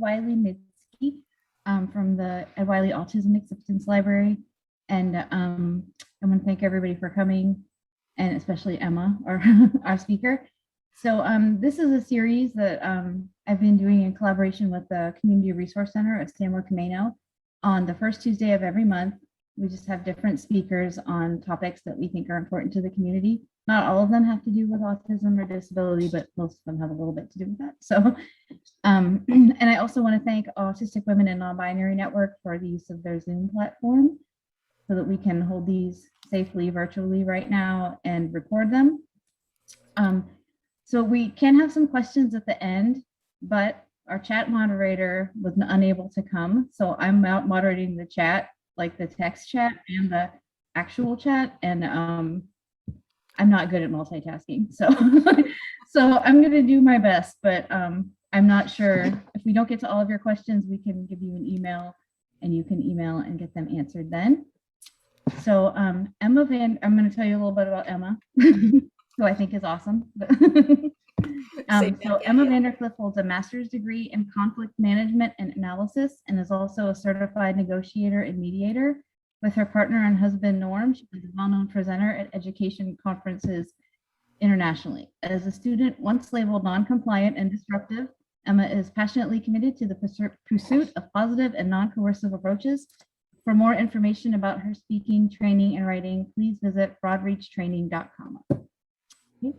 Wiley Mitski from the Ed Wiley Autism Acceptance Library. And I want to thank everybody for coming, and especially Emma, our speaker. So this is a series that I've been doing in collaboration with the Community Resource Center at Stanwood-Camano on the first Tuesday of every month. We just have different speakers on topics that we think are important to the community. Not all of them have to do with autism or disability, but most of them have a little bit to do with that. So, and I also want to thank Autistic Women and Non-Binary Network for the use of their Zoom platform so that we can hold these safely virtually right now and record them. So we can have some questions at the end, but our chat moderator was unable to come. So I'm out moderating the chat, like the text chat and the actual chat. And I'm not good at multitasking. So, so I'm going to do my best, but I'm not sure if we don't get to all of your questions, we can give you an email and you can email and get them answered then. So I'm going to tell you a little bit about Emma, who I think is awesome. So Emma Van der Klift holds a master's degree in conflict management and analysis and is also a certified negotiator and mediator. With her partner and husband, Norm, she was a well-known presenter at education conferences internationally. As a student once labeled non-compliant and disruptive, Emma is passionately committed to the pursuit of positive and non-coercive approaches. For more information about her speaking, training, and writing, please visit broadreachtraining.com. Okay.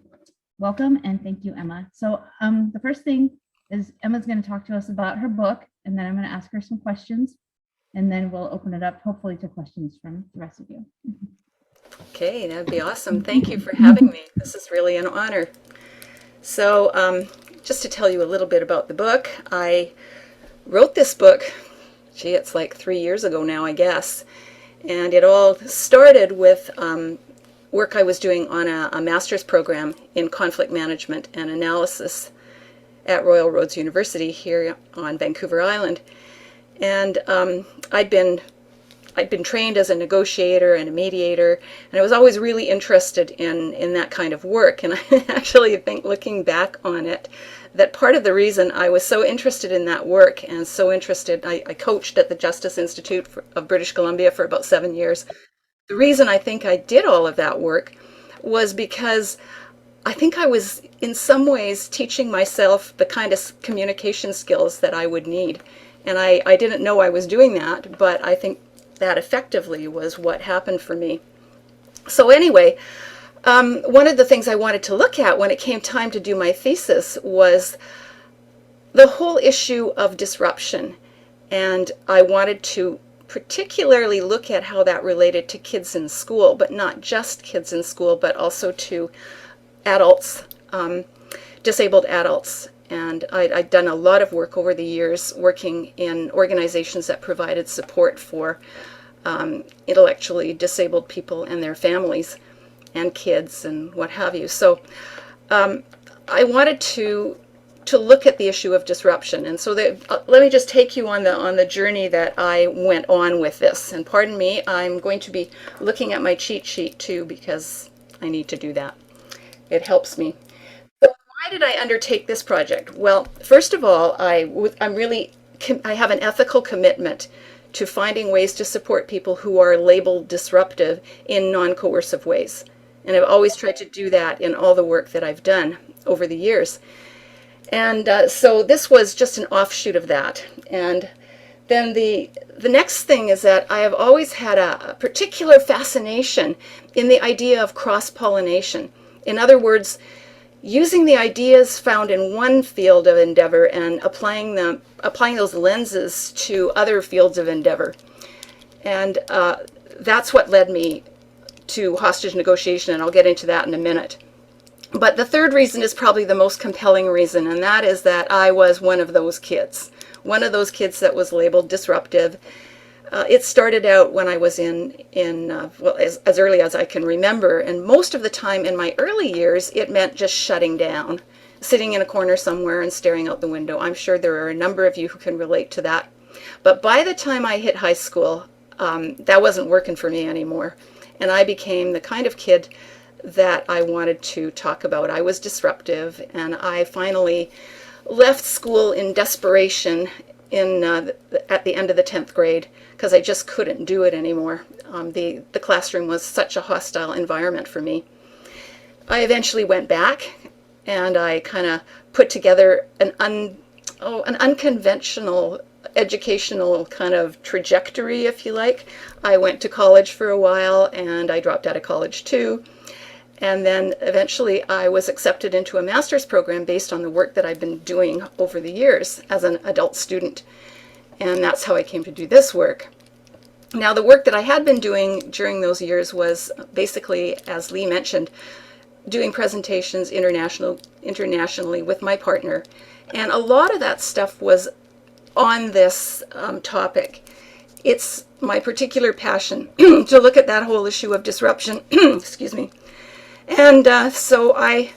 Welcome, and thank you, Emma. So the first thing is Emma's going to talk to us about her book, and then I'm going to ask her some questions. And then we'll open it up, hopefully, to questions from the rest of you. Okay, that'd be awesome. Thank you for having me. This is really an honor. So just to tell you a little bit about the book, I wrote this book, gee, it's like 3 years ago now, I guess. And it all started with work I was doing on a master's program in conflict management and analysis at Royal Roads University here on Vancouver Island. And I'd been trained as a negotiator and a mediator, and I was always really interested in that kind of work. And I actually think, looking back on it, that part of the reason I was so interested in that work and so interested, I coached at the Justice Institute of British Columbia for about 7 years. The reason I think I did all of that work was because I think I was in some ways teaching myself the kind of communication skills that I would need. And I didn't know I was doing that, but I think that effectively was what happened for me. So anyway, one of the things I wanted to look at when it came time to do my thesis was the whole issue of disruption. And I wanted to particularly look at how that related to kids in school, but not just kids in school, but also to adults, disabled adults. And I'd done a lot of work over the years working in organizations that provided support for intellectually disabled people and their families and kids and what have you. So I wanted to look at the issue of disruption. And so let me just take you on the journey that I went on with this. And pardon me, I'm going to be looking at my cheat sheet too, because I need to do that. It helps me. Why did I undertake this project? Well, first of all, I have an ethical commitment to finding ways to support people who are labeled disruptive in non-coercive ways. And I've always tried to do that in all the work that I've done over the years. And so this was just an offshoot of that. And then the next thing is that I have always had a particular fascination in the idea of cross-pollination. In other words, using the ideas found in one field of endeavor and applying those lenses to other fields of endeavor. And that's what led me to hostage negotiation, and I'll get into that in a minute. But the third reason is probably the most compelling reason, and that is that I was one of those kids that was labeled disruptive. It started out when I was as early as I can remember, and most of the time in my early years, it meant just shutting down, sitting in a corner somewhere and staring out the window. I'm sure there are a number of you who can relate to that. But by the time I hit high school, that wasn't working for me anymore, and I became the kind of kid that I wanted to talk about. I was disruptive, and I finally left school in desperation at the end of the 10th grade because I just couldn't do it anymore. The classroom was such a hostile environment for me. I eventually went back and I kind of put together an unconventional educational kind of trajectory, if you like. I went to college for a while and I dropped out of college too. And then eventually I was accepted into a master's program based on the work that I've been doing over the years as an adult student. And that's how I came to do this work. Now, the work that I had been doing during those years was basically, as Lee mentioned, doing presentations internationally with my partner. And a lot of that stuff was on this topic. It's my particular passion to look at that whole issue of disruption. Excuse me. And so I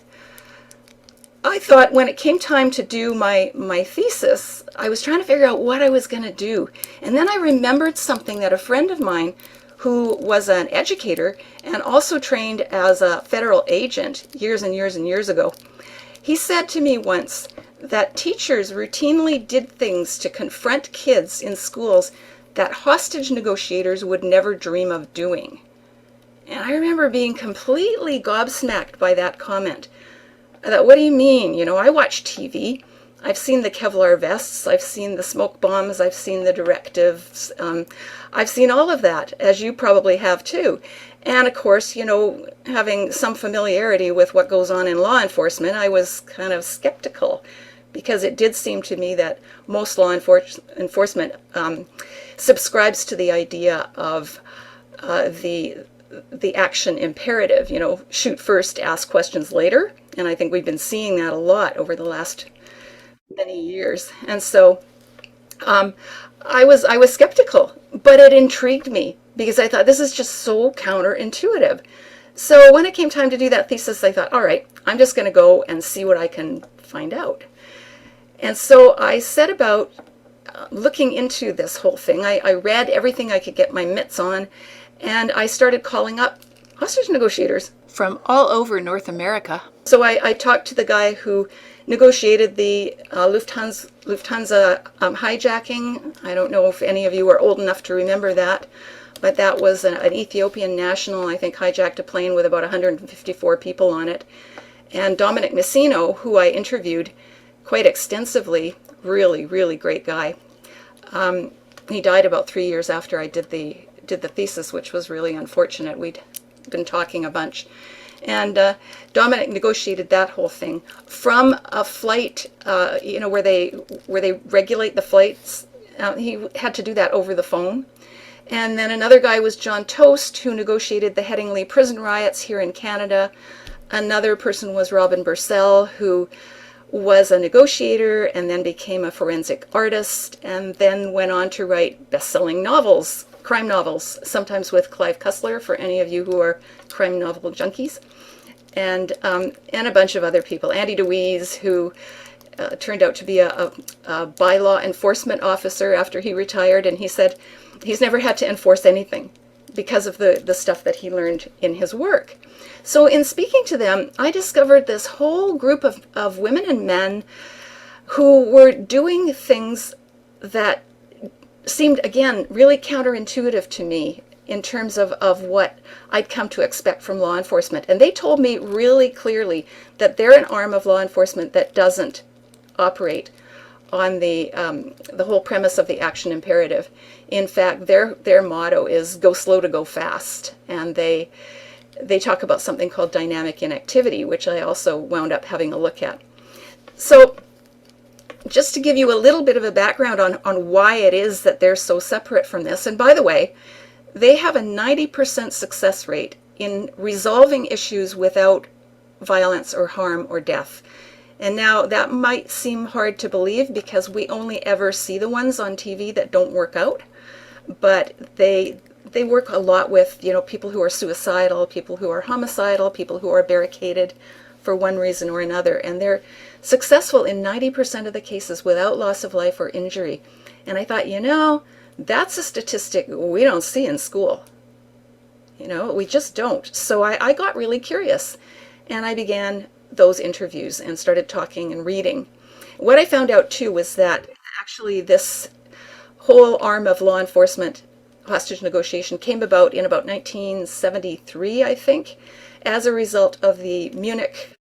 thought when it came time to do my thesis, I was trying to figure out what I was going to do. And then I remembered something that a friend of mine who was an educator and also trained as a federal agent years and years and years ago, he said to me once that teachers routinely did things to confront kids in schools that hostage negotiators would never dream of doing. And I remember being completely gobsmacked by that comment. I thought, what do you mean? You know, I watch TV. I've seen the Kevlar vests. I've seen the smoke bombs. I've seen the directives. I've seen all of that, as you probably have too. And of course, you know, having some familiarity with what goes on in law enforcement, I was kind of skeptical because it did seem to me that most law enforcement subscribes to the idea of the action imperative, you know, shoot first, ask questions later. And I think we've been seeing that a lot over the last many years. And so I was skeptical, but it intrigued me because I thought this is just so counterintuitive. So when it came time to do that thesis, I thought, all right, I'm just going to go and see what I can find out. And so I set about looking into this whole thing. I read everything I could get my mitts on, and I started calling up hostage negotiators from all over North America. So I talked to the guy who negotiated the Lufthansa hijacking. I don't know if any of you are old enough to remember that, but that was an Ethiopian national, I think, hijacked a plane with about 154 people on it. And Dominic Messino, who I interviewed quite extensively, really, really great guy. He died about 3 years after I did the thesis, which was really unfortunate. We'd been talking a bunch. And Dominic negotiated that whole thing from a flight, you know, where they regulate the flights. He had to do that over the phone. And then another guy was John Toast, who negotiated the Headingley prison riots here in Canada. Another person was Robin Bursell, who was a negotiator and then became a forensic artist and then went on to write best-selling novels, crime novels, sometimes with Clive Cussler, for any of you who are crime novel junkies, and a bunch of other people. Andy DeWeese, who turned out to be a bylaw enforcement officer after he retired, and he said he's never had to enforce anything because of the stuff that he learned in his work. So in speaking to them, I discovered this whole group of women and men who were doing things that seemed, again, really counterintuitive to me in terms of what I'd come to expect from law enforcement. And they told me really clearly that they're an arm of law enforcement that doesn't operate on the whole premise of the action imperative. In fact, their motto is go slow to go fast. And they talk about something called dynamic inactivity, which I also wound up having a look at. So just to give you a little bit of a background on why it is that they're so separate from this, and by the way, they have a 90% success rate in resolving issues without violence or harm or death. And now that might seem hard to believe because we only ever see the ones on TV that don't work out, but they work a lot with, you know, people who are suicidal, people who are homicidal, people who are barricaded for one reason or another, and they're successful in 90% of the cases without loss of life or injury. And I thought, you know, that's a statistic we don't see in school. You know, we just don't. So I got really curious, and I began those interviews and started talking and reading. What I found out too was that actually, this whole arm of law enforcement hostage negotiation came about in about 1973, I think, as a result of the Munich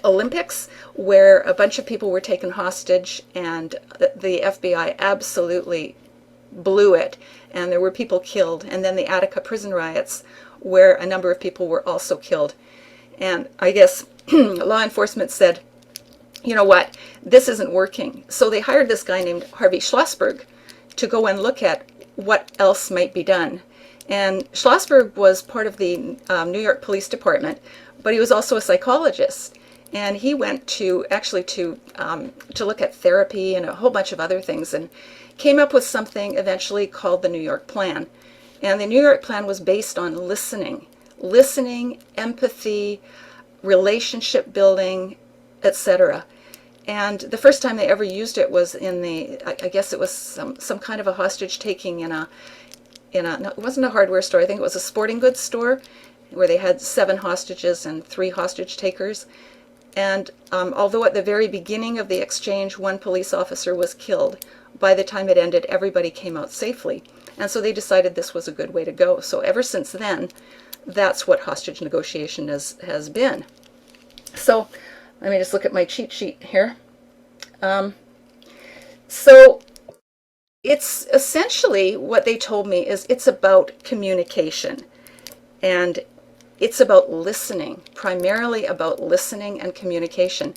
Olympics, where a bunch of people were taken hostage, and the FBI absolutely blew it, and there were people killed. And then the Attica prison riots, where a number of people were also killed. And I guess law enforcement said, you know what, this isn't working. So they hired this guy named Harvey Schlossberg to go and look at what else might be done. And Schlossberg was part of the New York Police Department, but he was also a psychologist. And he went to look at therapy and a whole bunch of other things, and came up with something eventually called the New York Plan. And the New York Plan was based on listening, empathy, relationship building, etc. And the first time they ever used it was in I guess it was some kind of a hostage taking no, it wasn't a hardware store, I think it was a sporting goods store, where they had 7 hostages and 3 hostage takers. And although at the very beginning of the exchange, 1 police officer was killed, by the time it ended, everybody came out safely. And so they decided this was a good way to go. So ever since then, that's what hostage negotiation has been. So let me just look at my cheat sheet here. So it's essentially, what they told me is it's about communication. And it's about listening, primarily about listening and communication.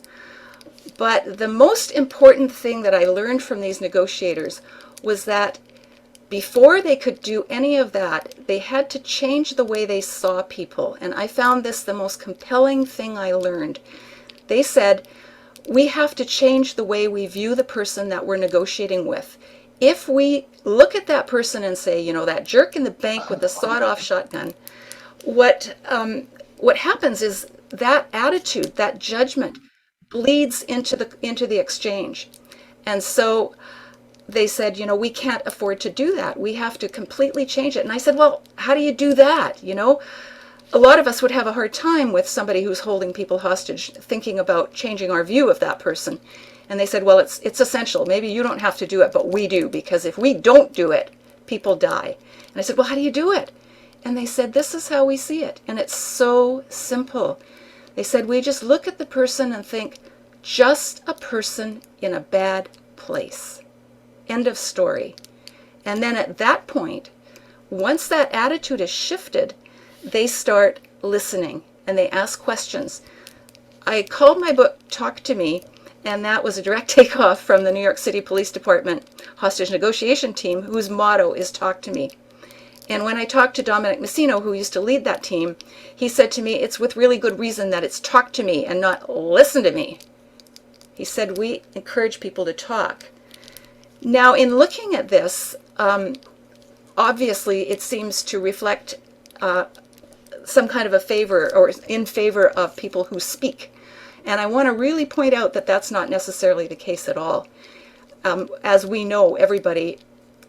But the most important thing that I learned from these negotiators was that before they could do any of that, they had to change the way they saw people. And I found this the most compelling thing I learned. They said, we have to change the way we view the person that we're negotiating with. If we look at that person and say, you know, that jerk in the bank with the sawed-off shotgun, what happens is that attitude, that judgment, bleeds into the exchange. And so they said, you know, we can't afford to do that. We have to completely change it. And I said, well, how do you do that? You know, a lot of us would have a hard time with somebody who's holding people hostage, thinking about changing our view of that person. And they said, well, it's essential. Maybe you don't have to do it, but we do, because if we don't do it, people die. And I said, well, how do you do it? And they said, this is how we see it. And it's so simple. They said, we just look at the person and think, just a person in a bad place. End of story. And then at that point, once that attitude is shifted, they start listening and they ask questions. I called my book Talk to Me, and that was a direct takeoff from the New York City Police Department hostage negotiation team, whose motto is Talk to Me. And when I talked to Dominic Messino, who used to lead that team, he said to me, it's with really good reason that it's talk to me and not listen to me. He said, we encourage people to talk. Now, in looking at this, obviously it seems to reflect some kind of a favor, or in favor of people who speak. And I want to really point out that that's not necessarily the case at all. As we know, everybody,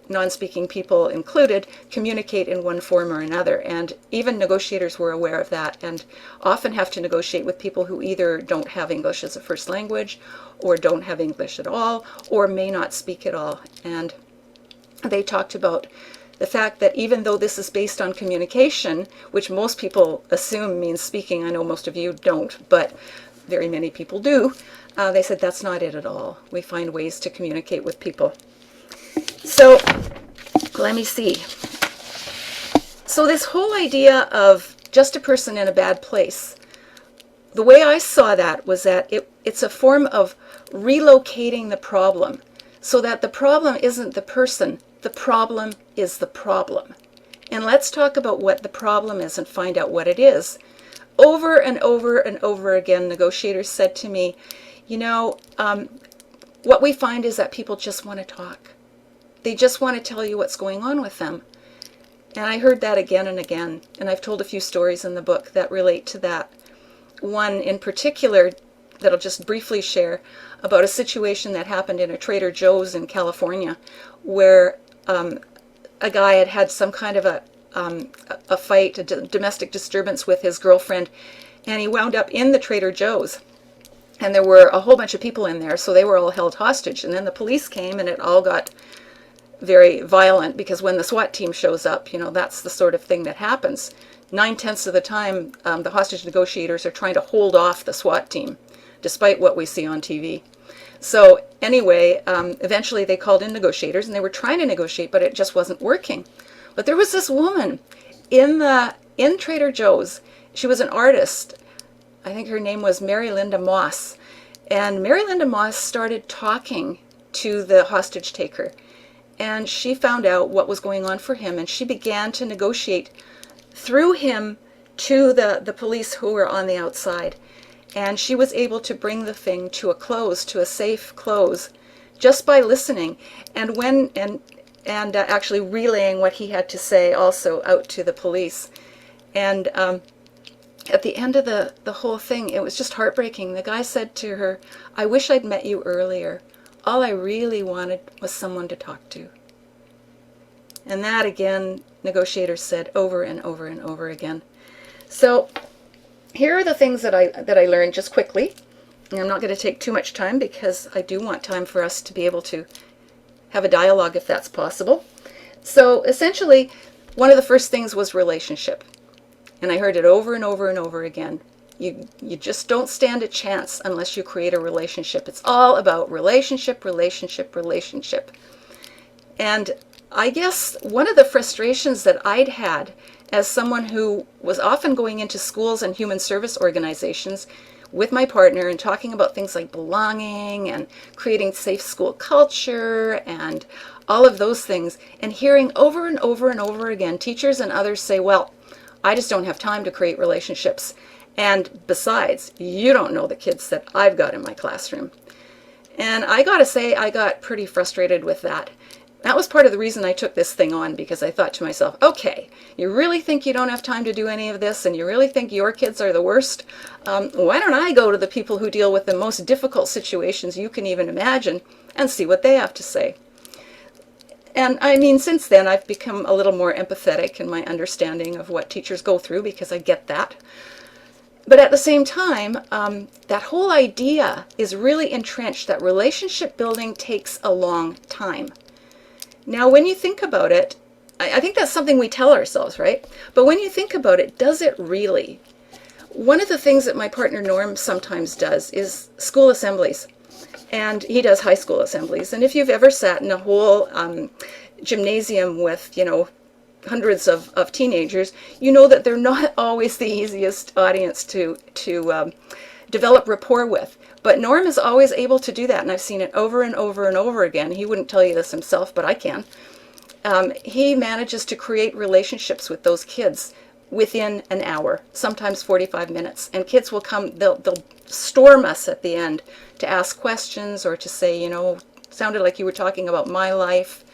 non-speaking people included, communicate in one form or another. And even negotiators were aware of that, and often have to negotiate with people who either don't have English as a first language, or don't have English at all, or may not speak at all. And they talked about the fact that even though this is based on communication, which most people assume means speaking, I know most of you don't, but very many people do, they said that's not it at all. We find ways to communicate with people. So let me see. So this whole idea of just a person in a bad place, the way I saw that was that it's a form of relocating the problem, so that the problem isn't the person, the problem is the problem. And let's talk about what the problem is and find out what it is. Over and over and over again, negotiators said to me, you know, what we find is that people just want to talk. They just want to tell you what's going on with them. And I heard that again and again, and I've told a few stories in the book that relate to that. One in particular that I'll just briefly share, about a situation that happened in a Trader Joe's in California, where a guy had had some kind of a fight, a domestic disturbance with his girlfriend, and he wound up in the Trader Joe's. And there were a whole bunch of people in there, so they were all held hostage. And then the police came, and it all got very violent, because when the SWAT team shows up, that's the sort of thing that happens. 9/10 of the time, the hostage negotiators are trying to hold off the SWAT team, despite what we see on TV. So anyway, eventually they called in negotiators, and they were trying to negotiate, but it just wasn't working. But there was this woman in Trader Joe's. She was an artist. I think her name was Mary Linda Moss. And Mary Linda Moss started talking to the hostage taker. And she found out what was going on for him, and she began to negotiate through him to the police who were on the outside. And she was able to bring the thing to a close, to a safe close, just by listening and actually relaying what he had to say also out to the police. And at the end of the whole thing, it was just heartbreaking. The guy said to her, "I wish I'd met you earlier. All I really wanted was someone to talk to." And that, again, negotiators said over and over and over again. So here are the things that I learned just quickly. And I'm not going to take too much time, because I do want time for us to be able to have a dialogue if that's possible. So essentially, one of the first things was relationship. And I heard it over and over and over again. You just don't stand a chance unless you create a relationship. It's all about relationship, relationship, relationship. And I guess one of the frustrations that I'd had as someone who was often going into schools and human service organizations with my partner and talking about things like belonging and creating safe school culture and all of those things, and hearing over and over and over again teachers and others say, "Well, I just don't have time to create relationships. And besides, you don't know the kids that I've got in my classroom." And I gotta say, I got pretty frustrated with that. That was part of the reason I took this thing on, because I thought to myself, okay, you really think you don't have time to do any of this, and you really think your kids are the worst? Why don't I go to the people who deal with the most difficult situations you can even imagine and see what they have to say? And I mean, since then, I've become a little more empathetic in my understanding of what teachers go through, because I get that. But at the same time, that whole idea is really entrenched that relationship building takes a long time. Now, when you think about it, I think that's something we tell ourselves, right? But when you think about it, does it really? One of the things that my partner Norm sometimes does is school assemblies. And he does high school assemblies. And if you've ever sat in a whole gymnasium with, hundreds of teenagers, you know that they're not always the easiest audience to develop rapport with. But Norm is always able to do that, and I've seen it over and over and over again. He wouldn't tell you this himself, but I can. He manages to create relationships with those kids within an hour, sometimes 45 minutes. And kids will come, they'll storm us at the end to ask questions or to say, sounded like you were talking about my life,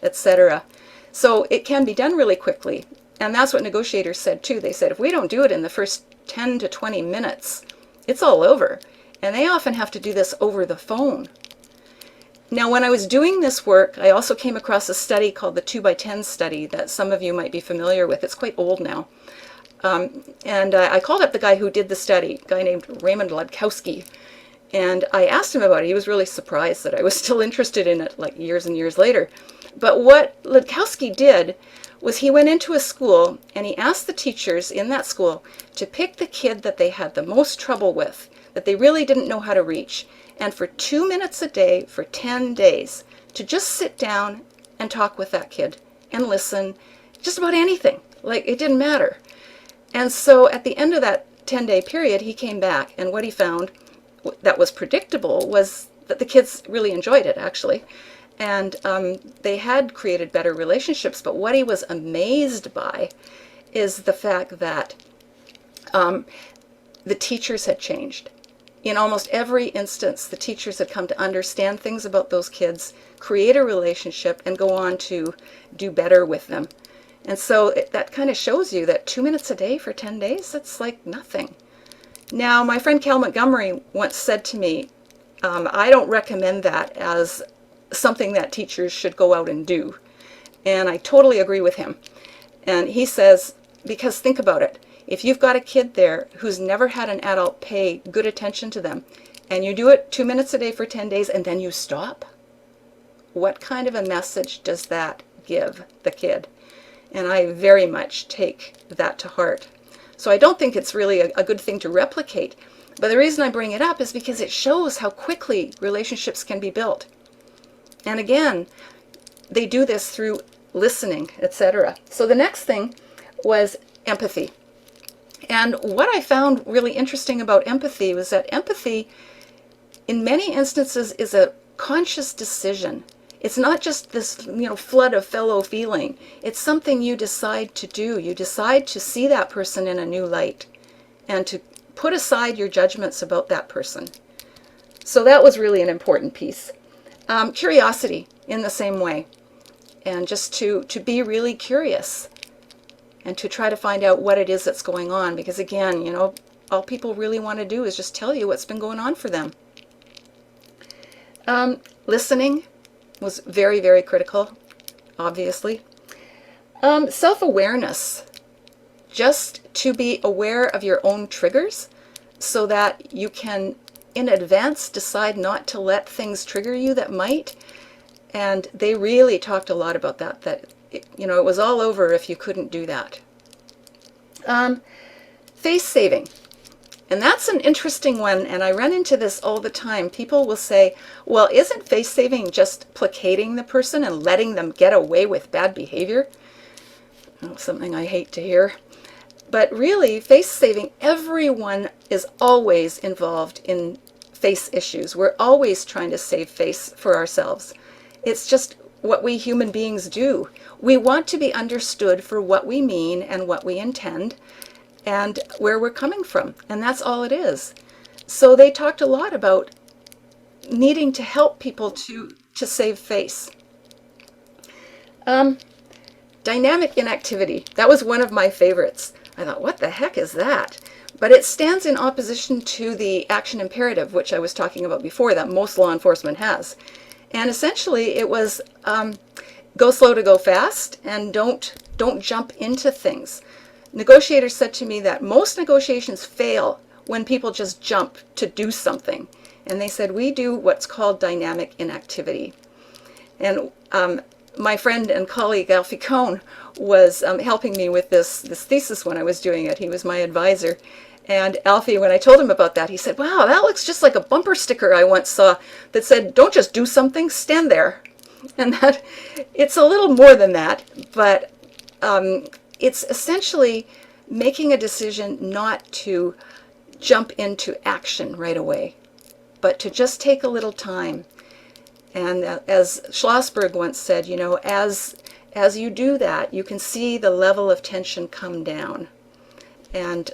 etc. So it can be done really quickly. And that's what negotiators said too. They said, if we don't do it in the first 10 to 20 minutes, it's all over. And they often have to do this over the phone. Now, when I was doing this work, I also came across a study called the 2x10 study that some of you might be familiar with. It's quite old now. And I called up the guy who did the study, a guy named Raymond Ladkowski. And I asked him about it. He was really surprised that I was still interested in it, like years and years later. But what Ladkowski did was he went into a school and he asked the teachers in that school to pick the kid that they had the most trouble with, that they really didn't know how to reach, and for 2 minutes a day for 10 days to just sit down and talk with that kid and listen, just about anything. Like, it didn't matter. And so at the end of that 10-day period, he came back, and what he found that was predictable was that the kids really enjoyed it, actually. And they had created better relationships, but what he was amazed by is the fact that the teachers had changed. In almost every instance, the teachers had come to understand things about those kids, create a relationship, and go on to do better with them. And so that kind of shows you that 2 minutes a day for 10 days, that's like nothing. Now, my friend Cal Montgomery once said to me, I don't recommend that as something that teachers should go out and do. And I totally agree with him. And he says, because think about it. If you've got a kid there who's never had an adult pay good attention to them, and you do it 2 minutes a day for 10 days and then you stop, what kind of a message does that give the kid? And I very much take that to heart. So I don't think it's really a good thing to replicate. But the reason I bring it up is because it shows how quickly relationships can be built. And again, they do this through listening, etc. So the next thing was empathy. And what I found really interesting about empathy was that empathy, in many instances, is a conscious decision. It's not just this, flood of fellow feeling. It's something you decide to do. You decide to see that person in a new light and to put aside your judgments about that person. So that was really an important piece. Curiosity in the same way. And just to be really curious and to try to find out what it is that's going on. Because again, all people really want to do is just tell you what's been going on for them. Listening was very, very critical, obviously. Self-awareness, just to be aware of your own triggers so that you can, in advance, decide not to let things trigger you that might. And they really talked a lot about that it was all over if you couldn't do that. Face saving. And that's an interesting one, and I run into this all the time. People will say, well, isn't face saving just placating the person and letting them get away with bad behavior? Oh, something I hate to hear. But really, face saving, everyone is always involved in face issues. We're always trying to save face for ourselves. It's just what we human beings do. We want to be understood for what we mean and what we intend, and where we're coming from, and that's all it is. So they talked a lot about needing to help people to save face. Dynamic inactivity, that was one of my favorites. I thought, what the heck is that? But it stands in opposition to the action imperative, which I was talking about before, that most law enforcement has. And essentially it was go slow to go fast, and don't jump into things. Negotiators said to me that most negotiations fail when people just jump to do something. And they said, we do what's called dynamic inactivity. And my friend and colleague, Alfie Cohn, was helping me with this thesis when I was doing it. He was my advisor. And Alfie, when I told him about that, he said, wow, that looks just like a bumper sticker I once saw that said, don't just do something, stand there. And that it's a little more than that, but it's essentially making a decision not to jump into action right away, but to just take a little time. And as Schlossberg once said, as you do that, you can see the level of tension come down. And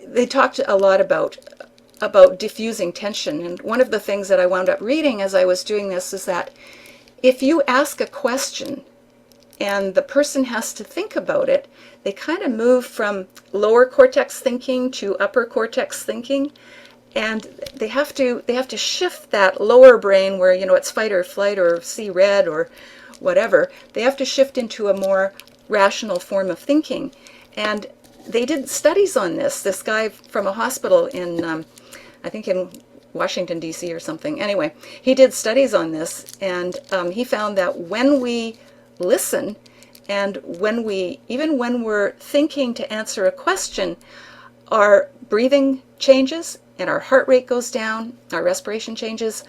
they talked a lot about diffusing tension. And one of the things that I wound up reading as I was doing this is that if you ask a question and the person has to think about it, they kind of move from lower cortex thinking to upper cortex thinking, and they have to shift that lower brain where it's fight or flight or see red or whatever. They have to shift into a more rational form of thinking. And they did studies on this. This guy from a hospital in I think in Washington, D.C. or something. Anyway, he did studies on this, and he found that when we listen and even when we're thinking to answer a question, our breathing changes and our heart rate goes down, our respiration changes,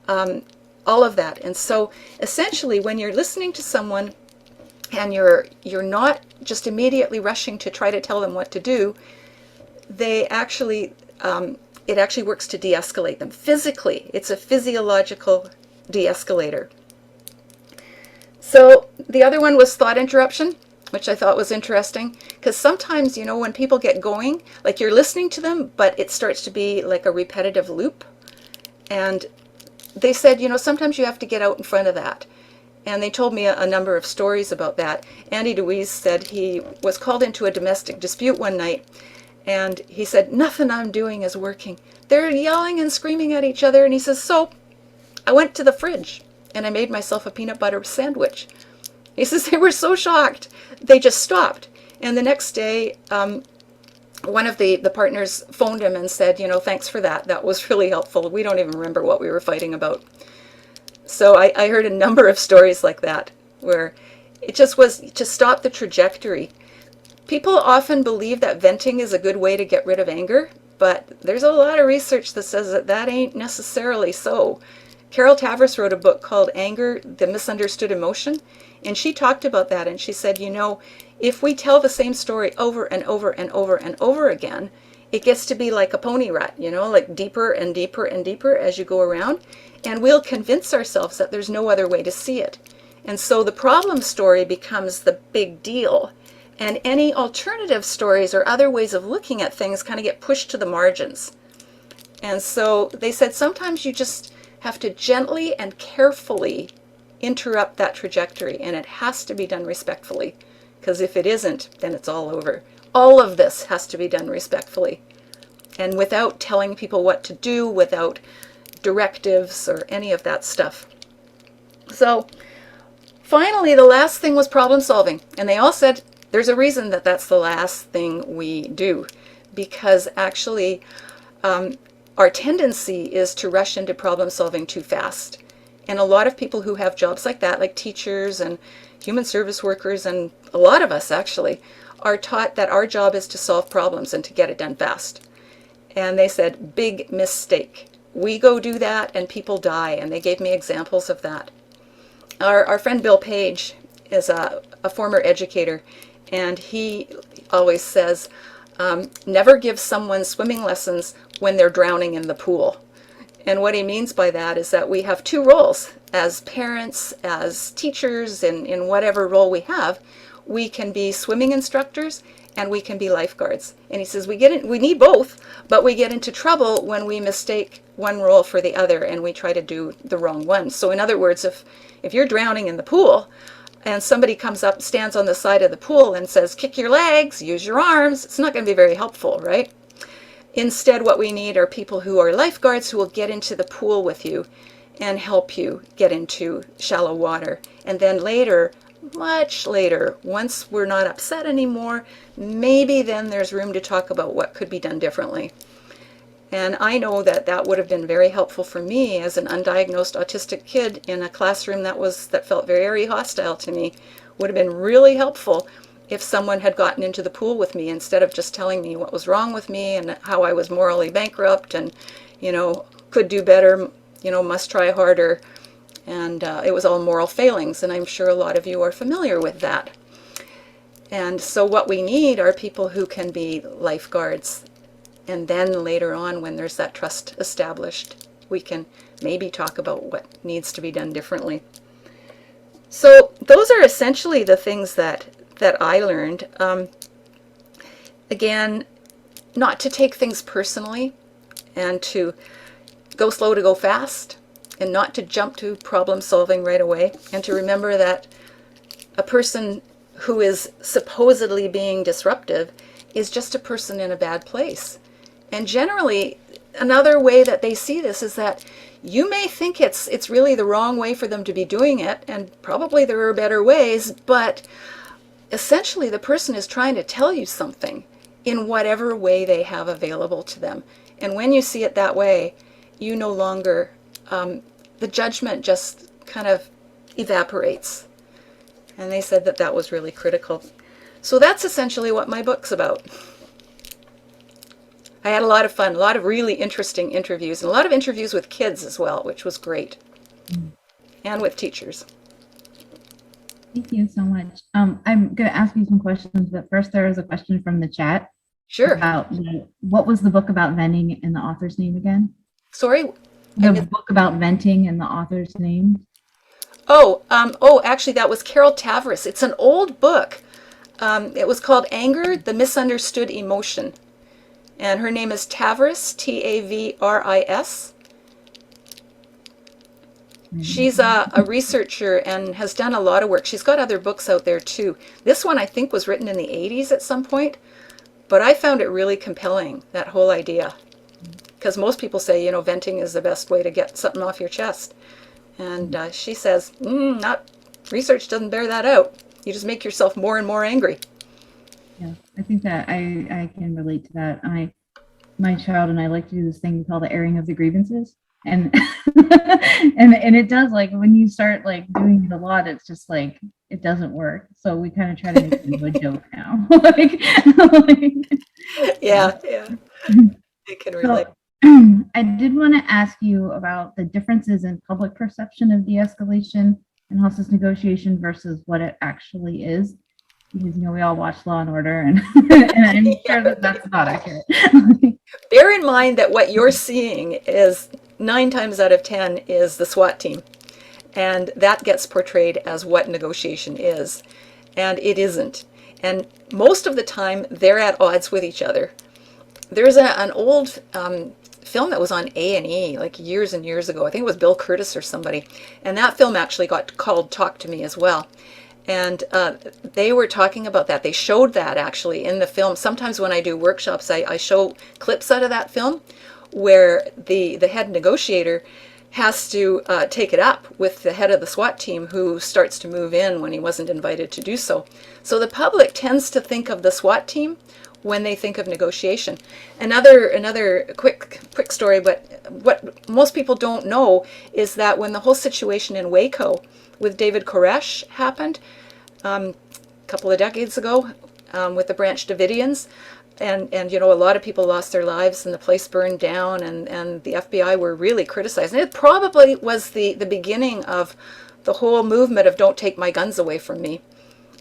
all of that. And so essentially when you're listening to someone and you're not just immediately rushing to try to tell them what to do, it actually works to de-escalate them. Physically, it's a physiological de-escalator. So the other one was thought interruption, which I thought was interesting, because sometimes, when people get going, like you're listening to them, but it starts to be like a repetitive loop. And they said, sometimes you have to get out in front of that. And they told me a number of stories about that. Andy DeWeese said he was called into a domestic dispute one night, and he said, nothing I'm doing is working. They're yelling and screaming at each other, and he says, so I went to the fridge and I made myself a peanut butter sandwich. He says they were so shocked, they just stopped. And the next day, one of the partners phoned him and said, thanks for that. That was really helpful. We don't even remember what we were fighting about. So I heard a number of stories like that where it just was to stop the trajectory. People often believe that venting is a good way to get rid of anger, but there's a lot of research that says that that ain't necessarily so. Carol Tavris wrote a book called Anger, the Misunderstood Emotion, and she talked about that, and she said, if we tell the same story over and over and over and over again, it gets to be like a pony rut, like deeper and deeper and deeper as you go around, and we'll convince ourselves that there's no other way to see it. And so the problem story becomes the big deal, and any alternative stories or other ways of looking at things kind of get pushed to the margins. And so they said sometimes you just have to gently and carefully interrupt that trajectory, and it has to be done respectfully, because if it isn't, then it's all over. All of this has to be done respectfully and without telling people what to do, without directives or any of that stuff. So finally, the last thing was problem solving, and they all said there's a reason that that's the last thing we do, because actually our tendency is to rush into problem solving too fast. And a lot of people who have jobs like that, like teachers and human service workers, and a lot of us actually, are taught that our job is to solve problems and to get it done fast. And they said, big mistake. We go do that and people die, and they gave me examples of that. Our friend Bill Page is a former educator, and he always says, never give someone swimming lessons when they're drowning in the pool. And what he means by that is that we have two roles. As parents, as teachers, in whatever role we have, we can be swimming instructors and we can be lifeguards. And he says we need both, but we get into trouble when we mistake one role for the other and we try to do the wrong one. So in other words, if you're drowning in the pool and somebody comes up, stands on the side of the pool and says, kick your legs, use your arms, it's not going to be very helpful, right? Instead, what we need are people who are lifeguards who will get into the pool with you and help you get into shallow water. And then later, much later, once we're not upset anymore, maybe then there's room to talk about what could be done differently. And I know that that would have been very helpful for me as an undiagnosed autistic kid in a classroom that felt very hostile to me. Would have been really helpful if someone had gotten into the pool with me instead of just telling me what was wrong with me and how I was morally bankrupt and, could do better, must try harder. And it was all moral failings, and I'm sure a lot of you are familiar with that. And so what we need are people who can be lifeguards. And then later on, when there's that trust established, we can maybe talk about what needs to be done differently. So those are essentially the things that I learned. Again, not to take things personally and to go slow to go fast and not to jump to problem solving right away, and to remember that a person who is supposedly being disruptive is just a person in a bad place. And generally, another way that they see this is that you may think it's really the wrong way for them to be doing it, and probably there are better ways, but essentially the person is trying to tell you something in whatever way they have available to them. And when you see it that way, you no longer, the judgment just kind of evaporates. And they said that was really critical. So that's essentially what my book's about. I had a lot of fun, a lot of really interesting interviews, and a lot of interviews with kids as well, which was great, and with teachers. Thank you so much. I'm going to ask you some questions, but first there is a question from the chat. Sure. About what was the book about venting and the author's name again? Sorry? The book about venting and the author's name? Actually, that was Carol Tavris. It's an old book. It was called Anger, the Misunderstood Emotion. And her name is Tavris, Tavris. She's a researcher and has done a lot of work. She's got other books out there too. This one I think was written in the 80s at some point, but I found it really compelling, that whole idea. Because most people say, venting is the best way to get something off your chest. And she says, research doesn't bear that out. You just make yourself more and more angry. Yeah, I think that I can relate to that. My child and I like to do this thing called the airing of the grievances. And and it does, like, when you start like doing it a lot, it's just like it doesn't work. So we kind of try to make it into a joke now. Yeah, yeah, I can relate. So I did want to ask you about the differences in public perception of de-escalation and hostage negotiation versus what it actually is, because we all watch Law and Order, and and I'm sure that that's not accurate. Bear in mind that what you're seeing is 9 times out of 10 is the SWAT team. And that gets portrayed as what negotiation is. And it isn't. And most of the time, they're at odds with each other. There's an old film that was on A&E like years and years ago. I think it was Bill Curtis or somebody. And that film actually got called Talk to Me as well. And they were talking about that. They showed that actually in the film. Sometimes when I do workshops, I show clips out of that film where the head negotiator has to take it up with the head of the SWAT team, who starts to move in when he wasn't invited to do so. So the public tends to think of the SWAT team when they think of negotiation. Another quick story, but what most people don't know is that when the whole situation in Waco with David Koresh happened a couple of decades ago, with the Branch Davidians, and a lot of people lost their lives and the place burned down, and the FBI were really criticized. And it probably was the beginning of the whole movement of "Don't take my guns away from me,"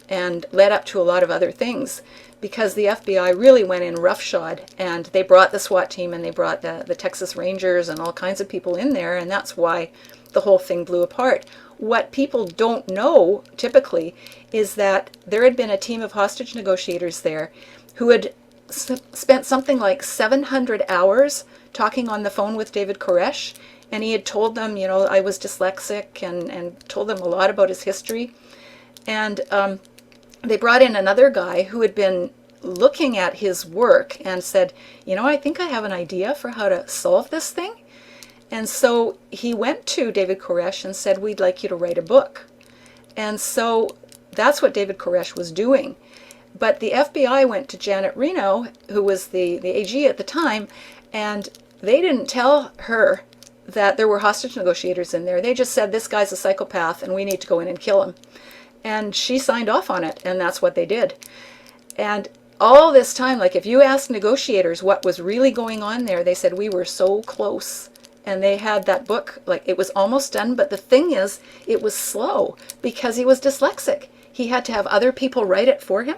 and led up to a lot of other things, because the FBI really went in roughshod, and they brought the SWAT team, and they brought the Texas Rangers and all kinds of people in there, and that's why the whole thing blew apart. What people don't know typically is that there had been a team of hostage negotiators there who had spent something like 700 hours talking on the phone with David Koresh, and he had told them, I was dyslexic, and told them a lot about his history. And they brought in another guy who had been looking at his work and said, I think I have an idea for how to solve this thing. And so he went to David Koresh and said, we'd like you to write a book. And so that's what David Koresh was doing. But the FBI went to Janet Reno, who was the AG at the time, and they didn't tell her that there were hostage negotiators in there. They just said, this guy's a psychopath and we need to go in and kill him. And she signed off on it, and that's what they did. And all this time, like, if you ask negotiators what was really going on there, they said, we were so close. And they had that book, like, it was almost done, but the thing is, it was slow because he was dyslexic. He had to have other people write it for him.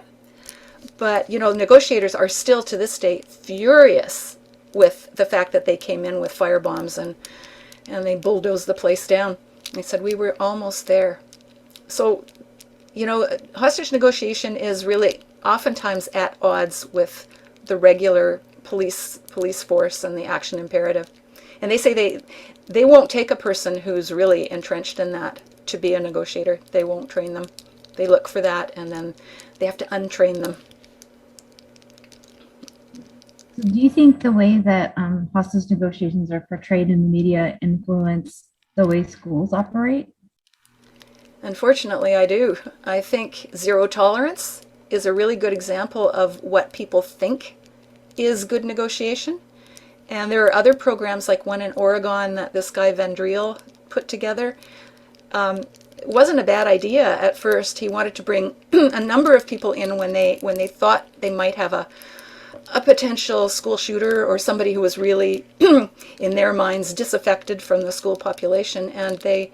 But, negotiators are still to this day furious with the fact that they came in with firebombs and they bulldozed the place down. They said, we were almost there. So, hostage negotiation is really oftentimes at odds with the regular police force and the action imperative. And they say they won't take a person who's really entrenched in that to be a negotiator. They won't train them. They look for that, and then they have to untrain them. So do you think the way that hostage negotiations are portrayed in the media influence the way schools operate? Unfortunately, I do. I think zero tolerance is a really good example of what people think is good negotiation. And there are other programs, like one in Oregon that this guy Vendrell put together. It wasn't a bad idea at first. He wanted to bring a number of people in when they thought they might have a potential school shooter or somebody who was really, in their minds, disaffected from the school population, and they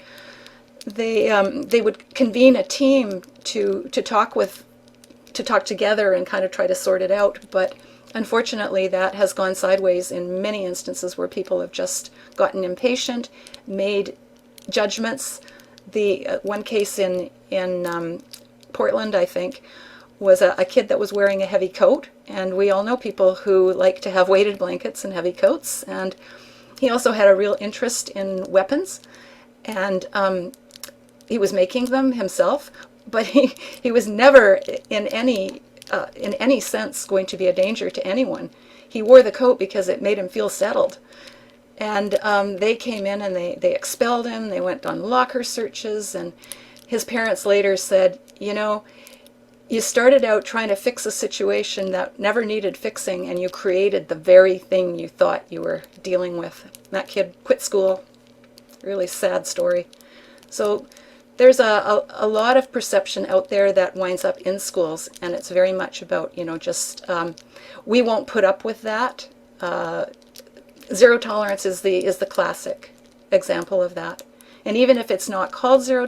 would convene a team to talk together and kind of try to sort it out. But unfortunately, that has gone sideways in many instances where people have just gotten impatient, made judgments. The one case in Portland, I think, was a kid that was wearing a heavy coat, and we all know people who like to have weighted blankets and heavy coats, and he also had a real interest in weapons, and he was making them himself, but he was never in any sense going to be a danger to anyone. He wore the coat because it made him feel settled. And they came in and they expelled him. They went on locker searches, and his parents later said, you started out trying to fix a situation that never needed fixing, and you created the very thing you thought you were dealing with. That kid quit school. Really sad story. So there's a lot of perception out there that winds up in schools, and it's very much about, just we won't put up with that. Zero tolerance is the classic example of that. And even if it's not called zero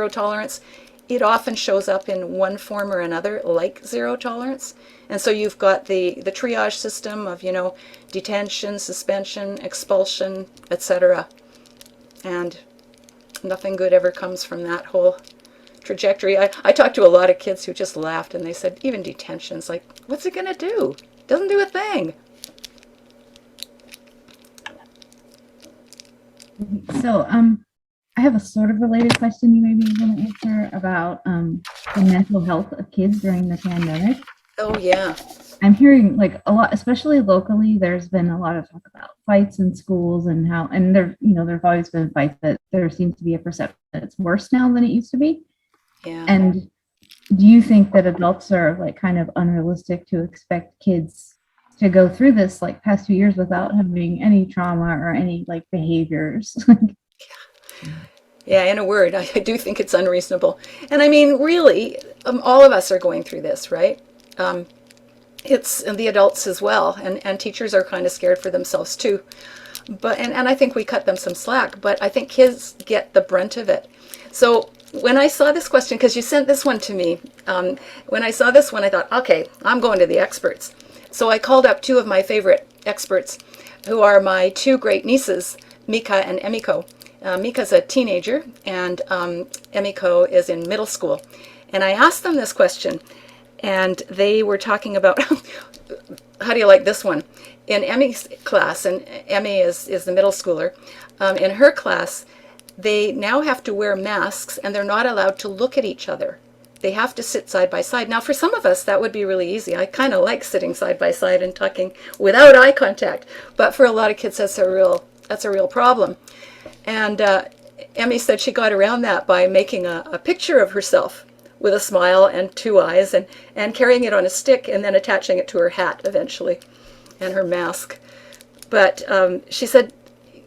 tolerance, it often shows up in one form or another, like zero tolerance. And so you've got the triage system of, detention, suspension, expulsion, etc. And nothing good ever comes from that whole trajectory. I talked to a lot of kids who just laughed, and they said, even detention's like, what's it going to do? Doesn't do a thing. So, I have a sort of related question you may be able to answer about the mental health of kids during the pandemic. Oh, yeah. I'm hearing like a lot, especially locally, there's been a lot of talk about fights in schools and how, and there've always been fights, but there seems to be a perception that it's worse now than it used to be. Yeah. And do you think that adults are like kind of unrealistic to expect kids to go through this like past 2 years without having any trauma or any like behaviors? Yeah, in a word, I do think it's unreasonable. And I mean, really, all of us are going through this, right? It's and the adults as well, and teachers are kind of scared for themselves too. But and I think we cut them some slack, but I think kids get the brunt of it. So when I saw this question, because you sent this one to me, when I saw this one, I thought, okay, I'm going to the experts. So I called up two of my favorite experts, who are my two great nieces, Mika and Emiko. Mika's a teenager, and Emiko is in middle school. And I asked them this question, and they were talking about, how do you like this one? In Emmy's class, and Emmy is the middle schooler, in her class, they now have to wear masks, and they're not allowed to look at each other. They have to sit side by side. Now, for some of us, that would be really easy. I kind of like sitting side by side and talking without eye contact. But for a lot of kids, that's a real problem. And Emmy said she got around that by making a picture of herself with a smile and two eyes, and carrying it on a stick, and then attaching it to her hat eventually, and her mask. But she said,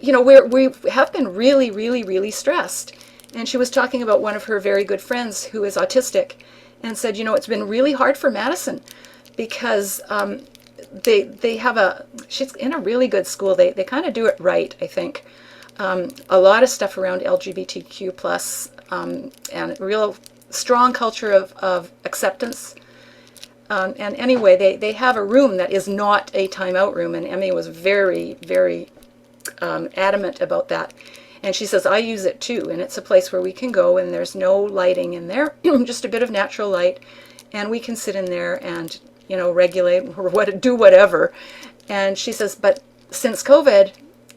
we have been really, really, really stressed. And she was talking about one of her very good friends who is autistic, and said, it's been really hard for Madison because they have she's in a really good school. They kind of do it right, I think. A lot of stuff around LGBTQ plus, and real strong culture of acceptance. And anyway, they have a room that is not a timeout room, and Emmy was very, very adamant about that. And she says, I use it too, and it's a place where we can go, and there's no lighting in there, just a bit of natural light, and we can sit in there and, regulate or do whatever. And she says, but since COVID,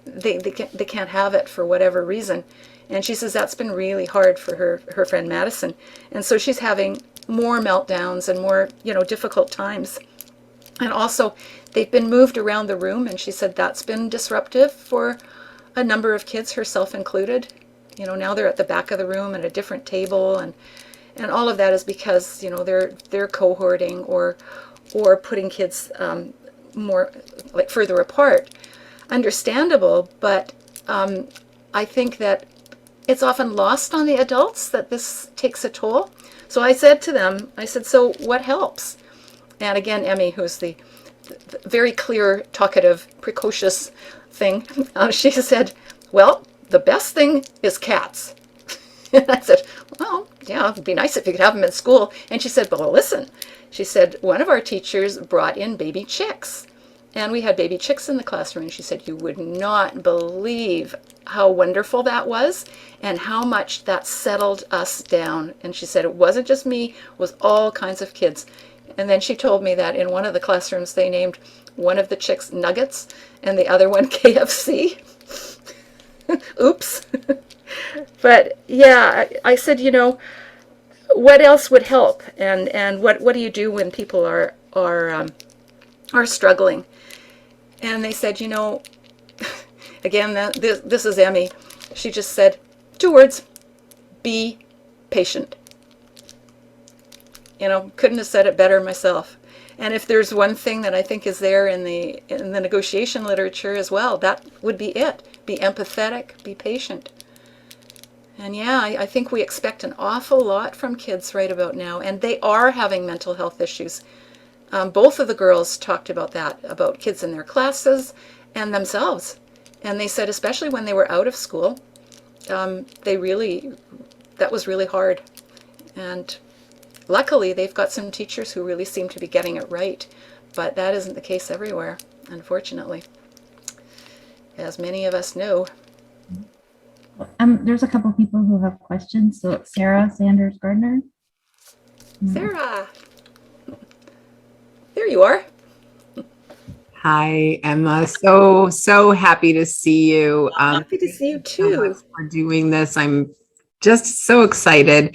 they can't have it for whatever reason. And she says that's been really hard for her friend Madison. And so she's having more meltdowns and more, difficult times. And also, they've been moved around the room, and she said that's been disruptive for a number of kids, herself included. Now they're at the back of the room at a different table, and all of that is because, they're cohorting or putting kids more like further apart. Understandable, but I think that it's often lost on the adults that this takes a toll. So I said to them, so what helps? And again, Emmy, who's the very clear, talkative, precocious thing, she said, well, the best thing is cats. And I said, well, yeah, it'd be nice if you could have them in school. And she said, well, listen. She said, one of our teachers brought in baby chicks. And we had baby chicks in the classroom. And she said, you would not believe how wonderful that was and how much that settled us down. And she said, it wasn't just me, it was all kinds of kids. And then she told me that in one of the classrooms, they named one of the chicks Nuggets and the other one KFC. Oops. But yeah, I said, what else would help? And what do you do when people are struggling? And they said, again, this is Emmy. She just said 2 words: be patient. couldn't have said it better myself. And if there's one thing that I think is there in the negotiation literature as well, that would be it. Be empathetic, be patient. And yeah, I think we expect an awful lot from kids right about now, and they are having mental health issues. Both of the girls talked about that, about kids in their classes and themselves. And they said, especially when they were out of school, that was really hard. And luckily, they've got some teachers who really seem to be getting it right. But that isn't the case everywhere, unfortunately, as many of us know. There's a couple people who have questions. So Sarah Sanders Gardner. Sarah, there you are. Hi, Emma. So happy to see you. Happy to see you too. For doing this. I'm just so excited.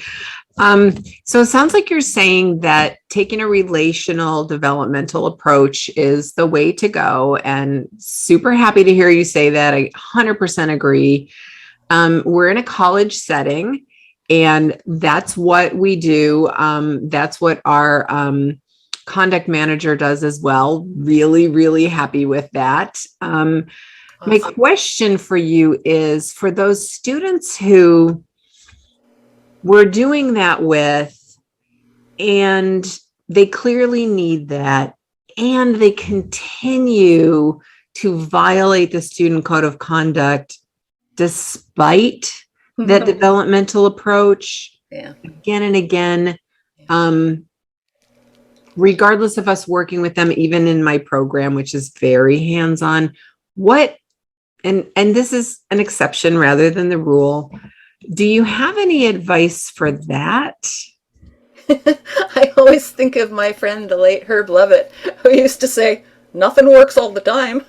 So it sounds like you're saying that taking a relational developmental approach is the way to go, and super happy to hear you say that. I 100% agree. We're in a college setting, and that's what we do. That's what our conduct manager does as well. Really, really happy with that. My question for you is, for those students who we're doing that with, and they clearly need that, and they continue to violate the student code of conduct despite that developmental approach, again and again, regardless of us working with them, even in my program, which is very hands-on, and this is an exception rather than the rule. Do you have any advice for that? I always think of my friend, the late Herb Levitt, who used to say, nothing works all the time.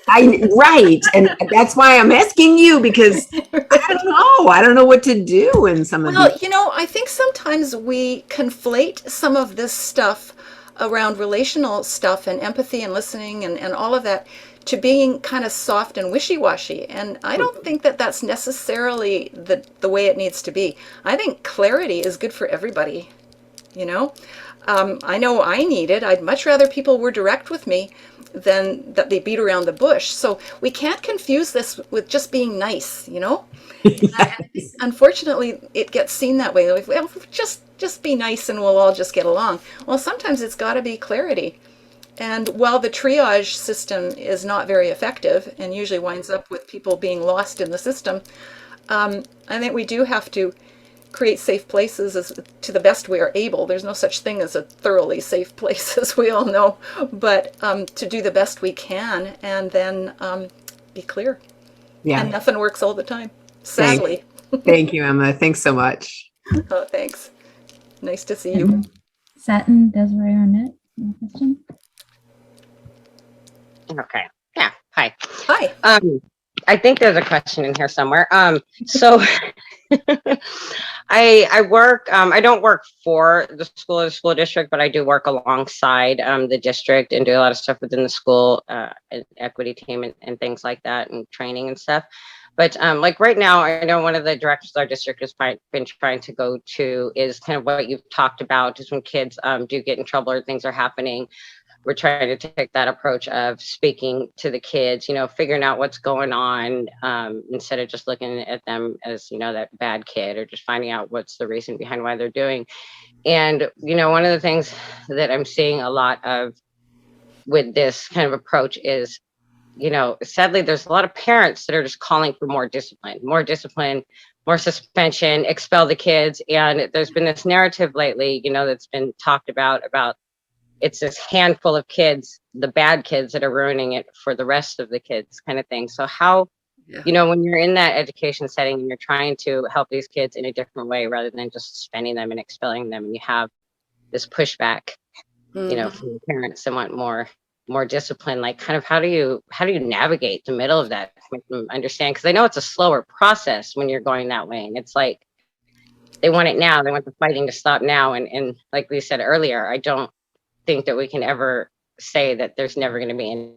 Right. And that's why I'm asking you, because I don't know what to do in some of these. I think sometimes we conflate some of this stuff around relational stuff and empathy and listening and all of that to being kind of soft and wishy-washy. And I don't think that that's necessarily the way it needs to be. I think clarity is good for everybody, I know I need it. I'd much rather people were direct with me than that they beat around the bush. So we can't confuse this with just being nice, Yes. Unfortunately, it gets seen that way. Well, just be nice and we'll all just get along. Well, sometimes it's got to be clarity. And while the triage system is not very effective and usually winds up with people being lost in the system, I think we do have to create safe places to the best we are able. There's no such thing as a thoroughly safe place, as we all know, but to do the best we can and then be clear. Yeah. And nothing works all the time, sadly. Thank you, Emma. Thanks so much. Oh, thanks. Nice to see you. Satin Desiree Arnett, question? Okay. Yeah. Hi. Hi. I think there's a question in here somewhere. So I work, I don't work for the school or the school district, but I do work alongside the district and do a lot of stuff within the school, equity team and things like that, and training and stuff. But like right now, I know one of the directors our district has been trying to go to is kind of what you've talked about, is when kids do get in trouble or things are happening. We're trying to take that approach of speaking to the kids, figuring out what's going on, instead of just looking at them as, that bad kid, or just finding out what's the reason behind why they're doing. And, one of the things that I'm seeing a lot of with this kind of approach is, sadly, there's a lot of parents that are just calling for more discipline, more suspension, expel the kids. And there's been this narrative lately, that's been talked about it's this handful of kids, the bad kids, that are ruining it for the rest of the kids, kind of thing. So how, when you're in that education setting and you're trying to help these kids in a different way rather than just suspending them and expelling them, and you have this pushback, from the parents that want more discipline, like kind of how do you navigate the middle of that, make them understand? Because I know it's a slower process when you're going that way, and it's like they want it now, they want the fighting to stop now, and like we said earlier, I don't think that we can ever say that there's never going to be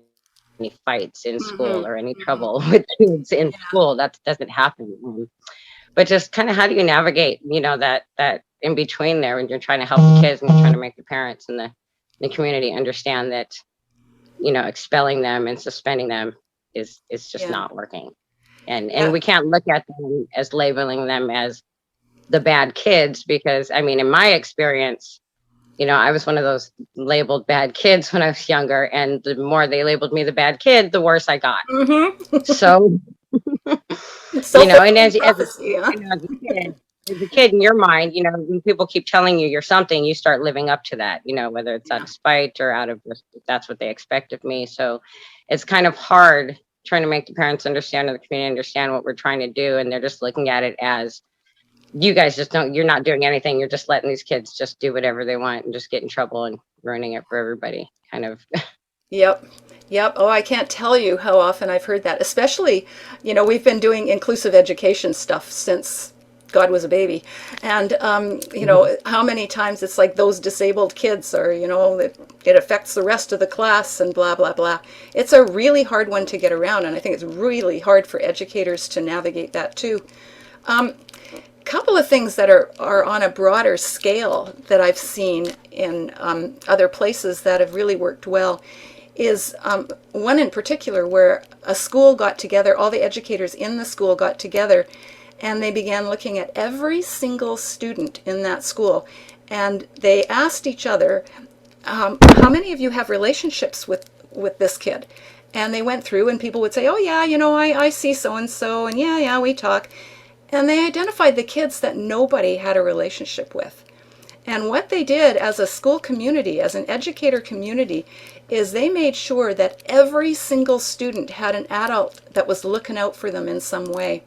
any fights in school or any trouble with kids in school. That doesn't happen. but just kind of how do you navigate, that in between there when you're trying to help the kids and you're trying to make the parents and the community understand that, expelling them and suspending them is just Yeah. not working. And Yeah. we can't look at them as labeling them as the bad kids, because I mean, in my experience, I was one of those labeled bad kids when I was younger, and the more they labeled me the bad kid, the worse I got. Mm-hmm. So, and Self-fulfilling prophecy, huh? as a kid in your mind, when people keep telling you you're something, you start living up to that, whether it's out of spite or out of just that's what they expect of me. So it's kind of hard trying to make the parents understand or the community understand what we're trying to do. And they're just looking at it as, you guys just don't, you're not doing anything. You're just letting these kids just do whatever they want and just get in trouble and ruining it for everybody, kind of. Yep. Yep. Oh, I can't tell you how often I've heard that, especially, we've been doing inclusive education stuff since God was a baby. And, how many times it's like those disabled kids are, it affects the rest of the class and blah, blah, blah. It's a really hard one to get around. And I think it's really hard for educators to navigate that too. Couple of things that are on a broader scale that I've seen in other places that have really worked well is one in particular where a school got together, all the educators in the school got together, and they began looking at every single student in that school. And they asked each other, how many of you have relationships with this kid? And they went through, and people would say, oh yeah, I see so-and-so, and yeah, we talk. And they identified the kids that nobody had a relationship with. And what they did as a school community, as an educator community, is they made sure that every single student had an adult that was looking out for them in some way.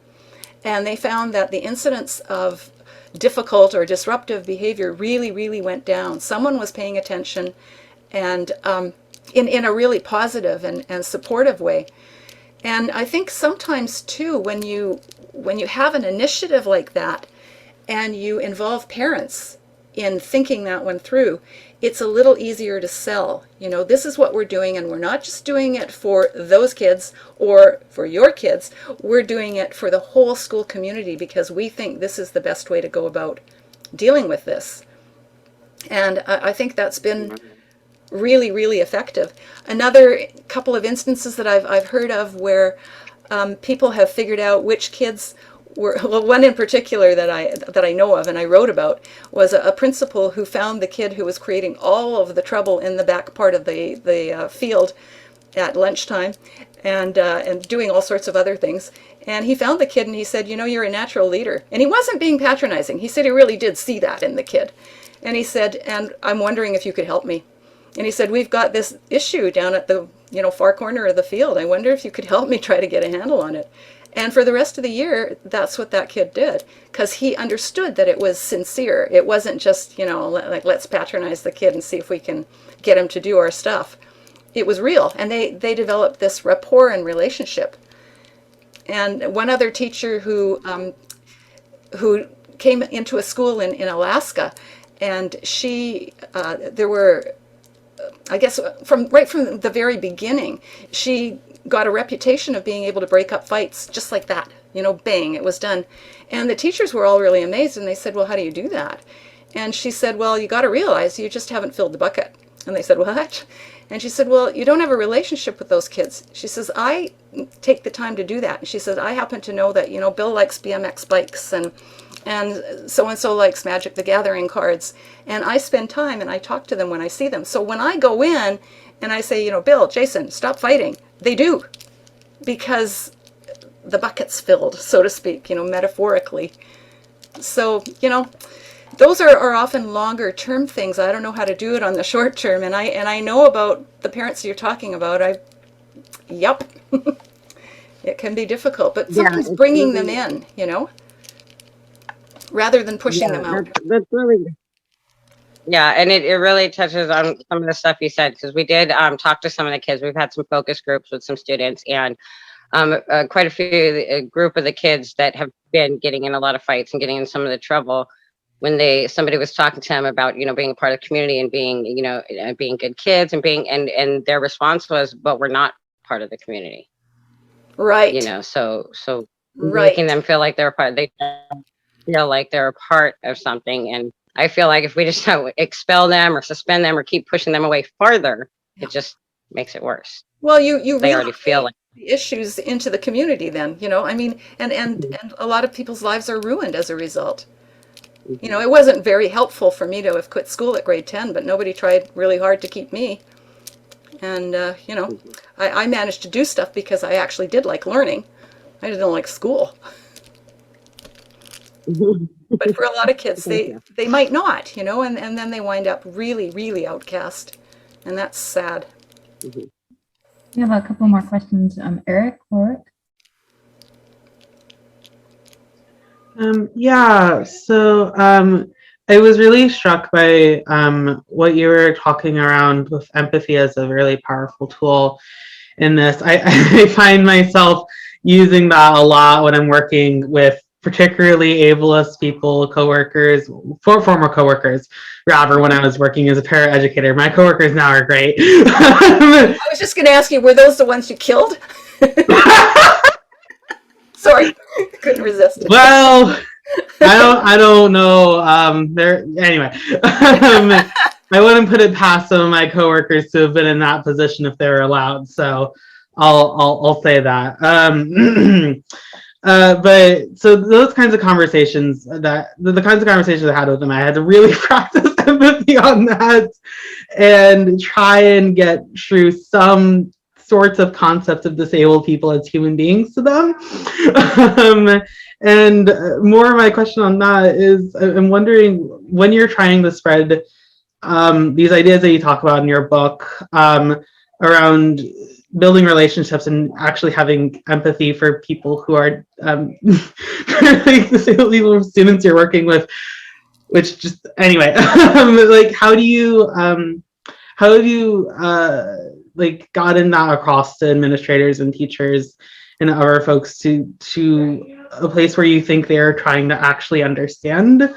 And they found that the incidence of difficult or disruptive behavior really, really went down. Someone was paying attention, and in a really positive and supportive way. And I think sometimes too, when you have an initiative like that and you involve parents in thinking that one through, it's a little easier to sell. This is what we're doing, and we're not just doing it for those kids or for your kids. We're doing it for the whole school community because we think this is the best way to go about dealing with this. And I think that's been really, really effective. Another couple of instances that I've heard of where people have figured out which kids were, well, one in particular that I know of and I wrote about was a principal who found the kid who was creating all of the trouble in the back part of the field at lunchtime and doing all sorts of other things. And he found the kid and he said, you're a natural leader. And he wasn't being patronizing. He said he really did see that in the kid. And he said, and I'm wondering if you could help me. And he said, we've got this issue down at the far corner of the field. I wonder if you could help me try to get a handle on it. And for the rest of the year, that's what that kid did, because he understood that it was sincere. It wasn't just, like, let's patronize the kid and see if we can get him to do our stuff. It was real, and they developed this rapport and relationship. And one other teacher who came into a school in Alaska, and there were, I guess, right from the very beginning, she got a reputation of being able to break up fights just like that. Bang, it was done. And the teachers were all really amazed, and they said, well, how do you do that? And she said, well, you got to realize you just haven't filled the bucket. And they said, what? And she said, well, you don't have a relationship with those kids. She says, I take the time to do that. And she says, I happen to know that, Bill likes BMX bikes and so-and-so likes Magic the Gathering cards. And I spend time and I talk to them when I see them. So when I go in and I say, Bill, Jason, stop fighting, they do, because the bucket's filled, so to speak, metaphorically. So, those are often longer term things. I don't know how to do it on the short term. And I know about the parents you're talking about. Yep. It can be difficult, but sometimes bringing them in, rather than pushing them out. That's really good. Yeah, and it really touches on some of the stuff you said, because we did talk to some of the kids. We've had some focus groups with some students, and quite a group of the kids that have been getting in a lot of fights and getting in some of the trouble. When somebody was talking to them about being a part of the community and being being good kids and and their response was, but we're not part of the community, right? So making Right. them feel like they're a part. They feel like they're a part of something. And I feel like if we just don't expel them or suspend them or keep pushing them away farther, it just makes it worse. Well, you They already feel relocate like. the issues into the community then, I mean, and a lot of people's lives are ruined as a result. It wasn't very helpful for me to have quit school at grade 10, but nobody tried really hard to keep me. And, I managed to do stuff because I actually did like learning. I didn't like school. But for a lot of kids, Thank they might not, and then they wind up really, really outcast. And that's sad. you. We have a couple more questions. Eric Warwick. Yeah, so I was really struck by what you were talking around with empathy as a really powerful tool in this. I find myself using that a lot when I'm working with particularly ableist people, coworkers, former coworkers, rather, when I was working as a paraeducator. My coworkers now are great. I was just going to ask you, were those the ones you killed? Sorry, couldn't resist. Well, I don't know. Anyway. I wouldn't put it past some of my coworkers to have been in that position if they were allowed. So I'll say that. But so those kinds of conversations, that the kinds of conversations I had with them, I had to really practice empathy on that and try and get through some sorts of concepts of disabled people as human beings to them. And more of my question on that is, I'm wondering, when you're trying to spread these ideas that you talk about in your book around building relationships and actually having empathy for people who are like disabled people, students you're working with, which just anyway, like how have you like gotten that across to administrators and teachers and other folks to a place where you think they're trying to actually understand?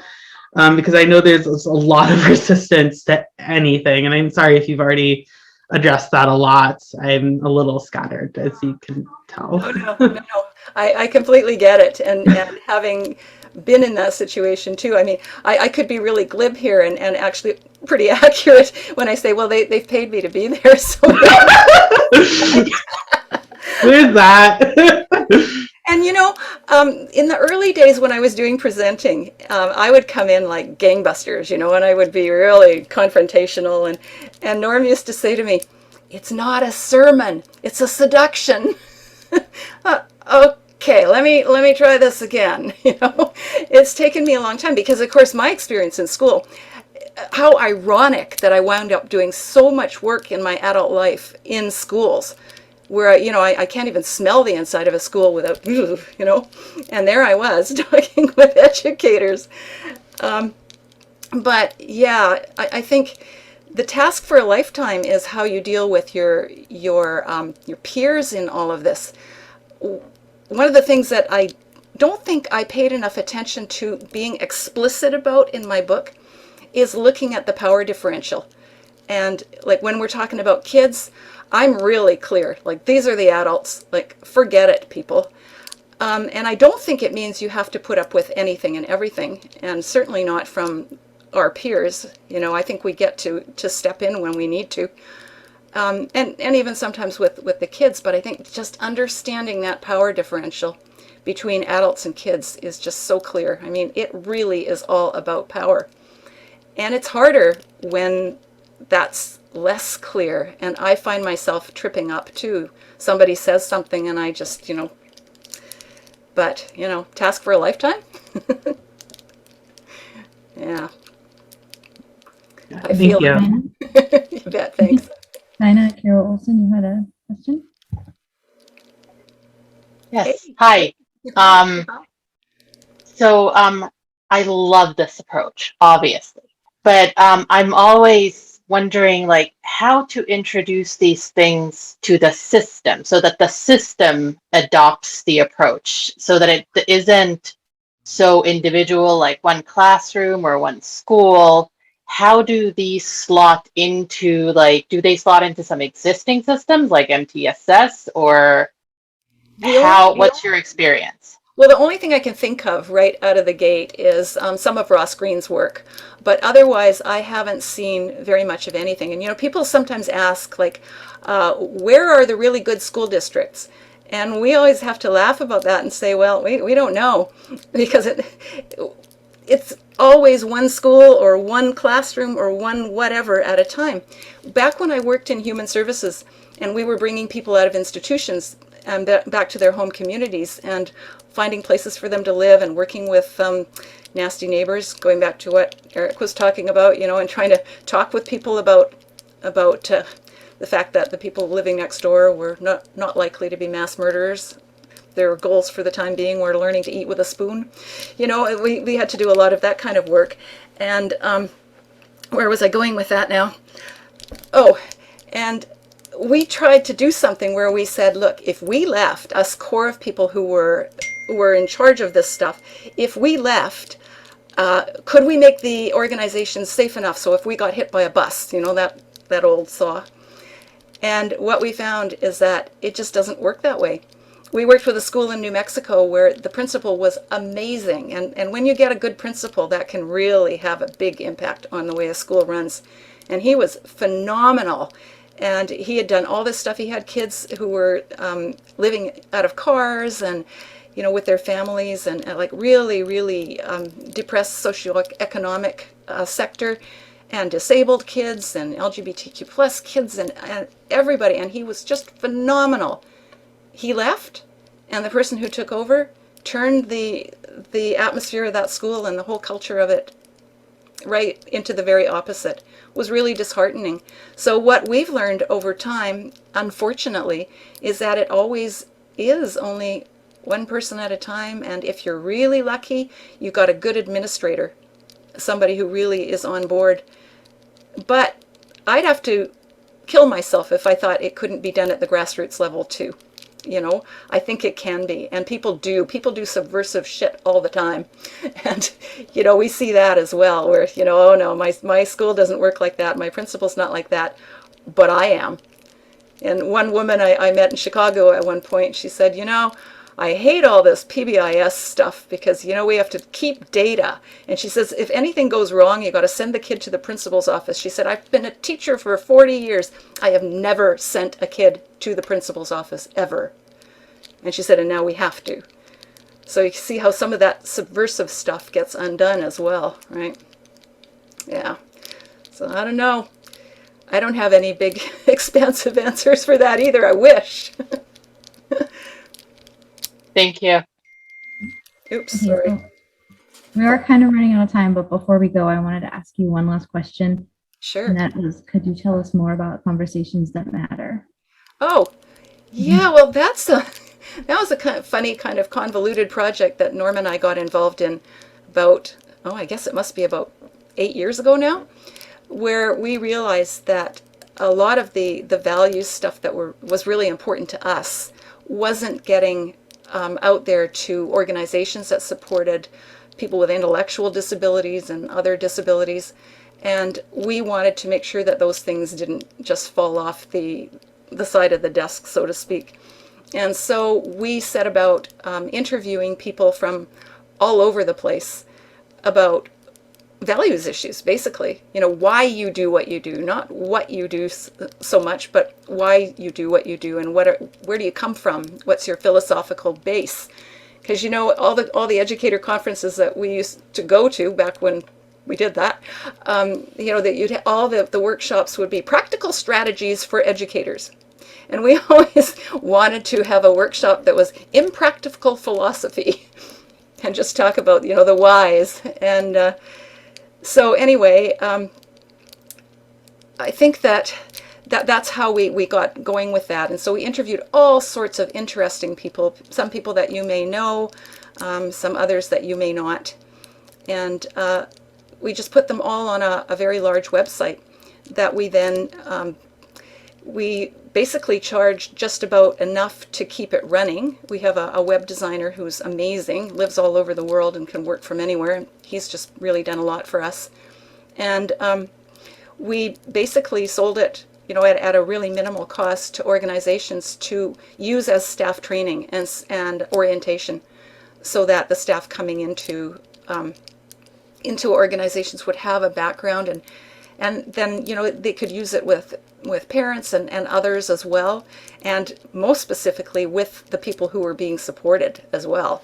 Because I know there's a lot of resistance to anything, and I'm sorry if you've already addressed that a lot. I'm a little scattered, as you can tell. No. I completely get it. And having been in that situation too, I mean, I could be really glib here and actually pretty accurate when I say, well, they've paid me to be there. So There's that. And in the early days when I was doing presenting, I would come in like gangbusters, and I would be really confrontational. And Norm used to say to me, "It's not a sermon, it's a seduction." Okay, let me try this again. It's taken me a long time because, of course, my experience in school. How ironic that I wound up doing so much work in my adult life in schools, where I can't even smell the inside of a school without, and there I was talking with educators. But yeah, I think the task for a lifetime is how you deal with your peers in all of this. One of the things that I don't think I paid enough attention to being explicit about in my book is looking at the power differential. And like when we're talking about kids, I'm really clear. Like, these are the adults. Like, forget it, people. And I don't think it means you have to put up with anything and everything, and certainly not from our peers. I think we get to step in when we need to. And even sometimes with the kids. But I think just understanding that power differential between adults and kids is just so clear. I mean, it really is all about power. And it's harder when that's less clear, and I find myself tripping up too. Somebody says something and I just, but, task for a lifetime? Yeah. I feel you. it. You bet, thanks. Dinah Carol Olson, you had a question? Yes. Hi. So I love this approach, obviously, but I'm always wondering, like, how to introduce these things to the system so that the system adopts the approach, so that it isn't so individual, like one classroom or one school. How do these slot into, like, do they slot into some existing systems like MTSS, or what's your experience? Well, the only thing I can think of right out of the gate is some of Ross Green's work, but otherwise I haven't seen very much of anything. And people sometimes ask, like, where are the really good school districts? And we always have to laugh about that and say, well, we don't know, because it's always one school or one classroom or one whatever at a time. Back when I worked in human services and we were bringing people out of institutions and back to their home communities and finding places for them to live and working with nasty neighbors, going back to what Eric was talking about, and trying to talk with people about the fact that the people living next door were not likely to be mass murderers. Their goals for the time being were learning to eat with a spoon. We had to do a lot of that kind of work. And where was I going with that now? Oh, and we tried to do something where we said, look, if we left, us core of people who were in charge of this stuff, if we left, could we make the organization safe enough so if we got hit by a bus, that old saw? And what we found is that it just doesn't work that way. We worked with a school in New Mexico where the principal was amazing. And when you get a good principal, that can really have a big impact on the way a school runs. And he was phenomenal. And he had done all this stuff. He had kids who were living out of cars and, with their families and like really, really depressed socioeconomic sector, and disabled kids and LGBTQ plus kids and everybody. And he was just phenomenal. He left, and the person who took over turned the atmosphere of that school and the whole culture of it right into the very opposite. It was really disheartening. So what we've learned over time, unfortunately, is that it always is only one person at a time, and if you're really lucky, you've got a good administrator, somebody who really is on board. But I'd have to kill myself if I thought it couldn't be done at the grassroots level too. I think it can be, and people do subversive shit all the time. And we see that as well, where oh no, my school doesn't work like that, my principal's not like that, but I am. And one woman I met in Chicago at one point, she said, I hate all this PBIS stuff because, we have to keep data. And she says, if anything goes wrong, you got to send the kid to the principal's office. She said, I've been a teacher for 40 years. I have never sent a kid to the principal's office, ever. And she said, and now we have to. So you see how some of that subversive stuff gets undone as well, right? Yeah. So I don't know. I don't have any big, expansive answers for that either. I wish. Thank you. Oops, Okay, sorry. so we are kind of running out of time, but before we go, I wanted to ask you one last question. Sure. And that is, could you tell us more about Conversations That Matter? Oh, yeah, well, that was a kind of funny, kind of convoluted project that Norm and I got involved in about, I guess it must be about 8 years ago now, where we realized that a lot of the values stuff that was really important to us wasn't getting out there to organizations that supported people with intellectual disabilities and other disabilities. And we wanted to make sure that those things didn't just fall off the side of the desk, so to speak. And so we set about interviewing people from all over the place about values issues, basically. Why you do what you do, not what you do so much, but why you do what you do, and where do you come from? What's your philosophical base? Because all the educator conferences that we used to go to back when we did that, that all the workshops would be practical strategies for educators. And we always wanted to have a workshop that was impractical philosophy and just talk about, the whys. And so anyway, I think that's how we got going with that. And so we interviewed all sorts of interesting people, some people that you may know, some others that you may not. And we just put them all on a very large website that we then, we basically charge just about enough to keep it running. We have a web designer who's amazing, lives all over the world and can work from anywhere. He's just really done a lot for us. And we basically sold it, at a really minimal cost to organizations to use as staff training and orientation. so that the staff coming into organizations would have a background, and then, you know, they could use it with parents and others as well, and most specifically with the people who were being supported as well.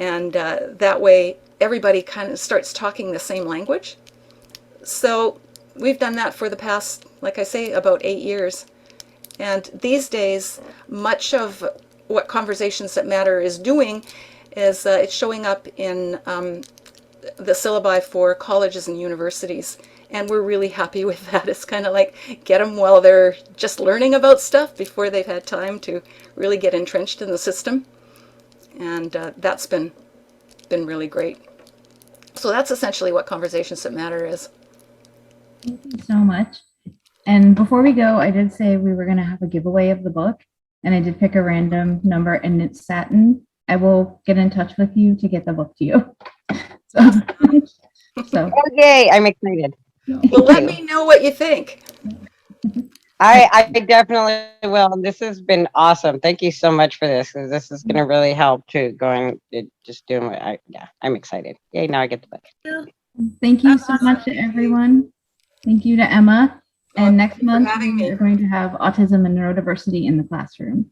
And that way everybody kind of starts talking the same language. So we've done that for the past, like I say, about 8 years. And these days, much of what Conversations That Matter is doing is it's showing up in the syllabi for colleges and universities. And we're really happy with that. It's kind of like get them while they're just learning about stuff before they've had time to really get entrenched in the system. And that's been really great. So that's essentially what Conversations That Matter is. Thank you so much. And before we go, I did say we were going to have a giveaway of the book, and I did pick a random number, and it's Satin. I will get in touch with you to get the book to you. So Oh, yay, I'm excited. Well, let me know what you think. I definitely will. This has been awesome. Thank you so much for this, because this is going to really help to going, just doing what I'm excited. Yay, now I get the book. thank you so much to everyone. Thank you to Emma. And next Thank you for month, having me. we're going to have autism and neurodiversity in the classroom.